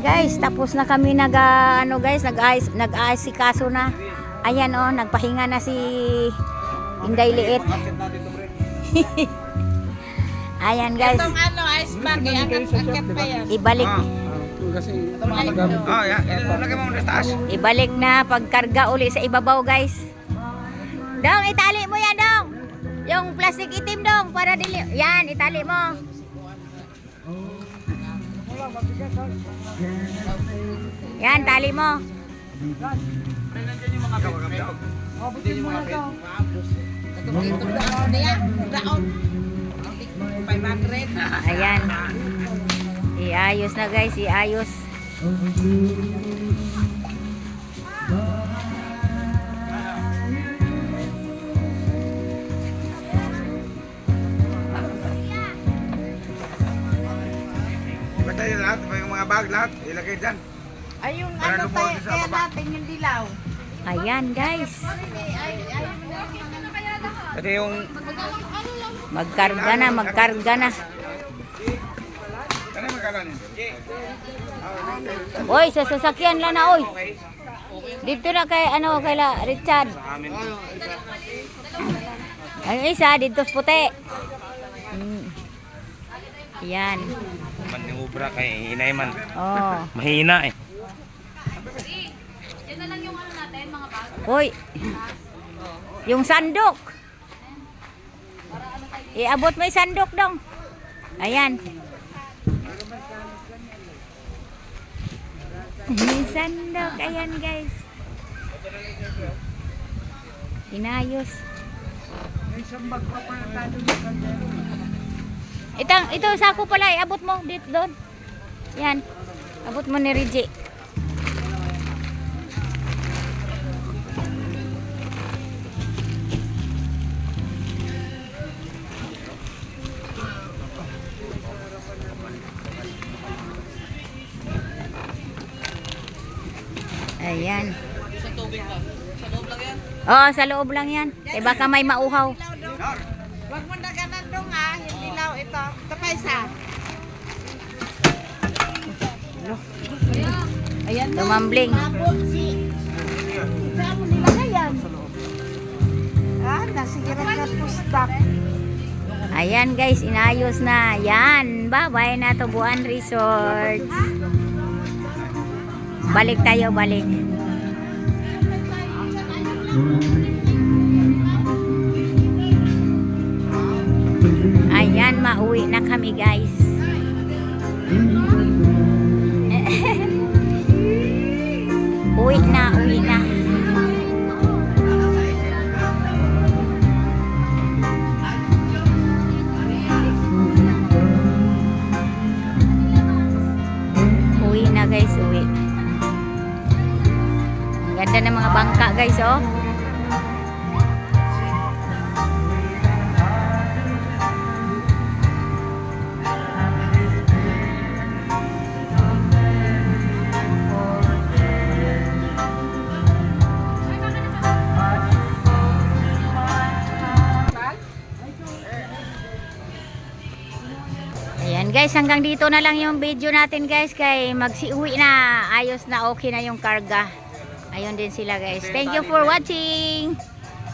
guys, tapos na kami nag-aasikaso na. Ayan oh, nagpahinga na si Inday Liit. Ayan guys. Itong ice bag, akit pa yan. Ibalik. Ibalik na pagkarga uli sa ibabaw guys. Dong, itali mo yan dong. Yung plastic itim dong para dili. Yan, itali mo. Yan, tali mo. Ayan. Iayos na guys, iayos. Patay lahat, yung mga bag lahat, ilagay dyan. Ay, yung ano tayo, kaya natin yung dilaw. Ayan guys. Pati yung... Magkarga na, magkarga na. Ano yung magkalan yun? Oy, sa sasakyan lang na oy. Dito na kay Richard. Ay isa dito sa puti. Yan. Manubra kay hinay man. Oh. Mahina eh. Yan na lang yung ano natin, mga bag. Hoy. Yung sandok. Iabot mo 'yung sandok dong. Ayan. Yung sandok, ayan guys. Inayos. Ito sako pala, iabot mo dito doon. Yan. Abot mo ni Reggie. Ayan. Sa tubig ba? Sa loob lang yan? Oo, sa loob lang yan. Eh baka may mauhaw. Huwag mo na ganan dong ha, yung dilaw ito. Ito pa isa. Ayan na. Tumambling. Saan mo nilagay yan? Ah, nasigiran na pustak. Ayan guys, inayos na. Yan, bye-bye na Tubuan Resort. Balik tayo, balik. Ayan, mauwi na kami guys. Uwi na, uwi na. Uwi na guys, uwi. Ang ganda ng mga bangka guys, oh. Ayan guys, hanggang dito na lang yung video natin guys, kay magsiuwi na, ayos na, okay na yung karga. Ayun din sila guys. Thank you for watching.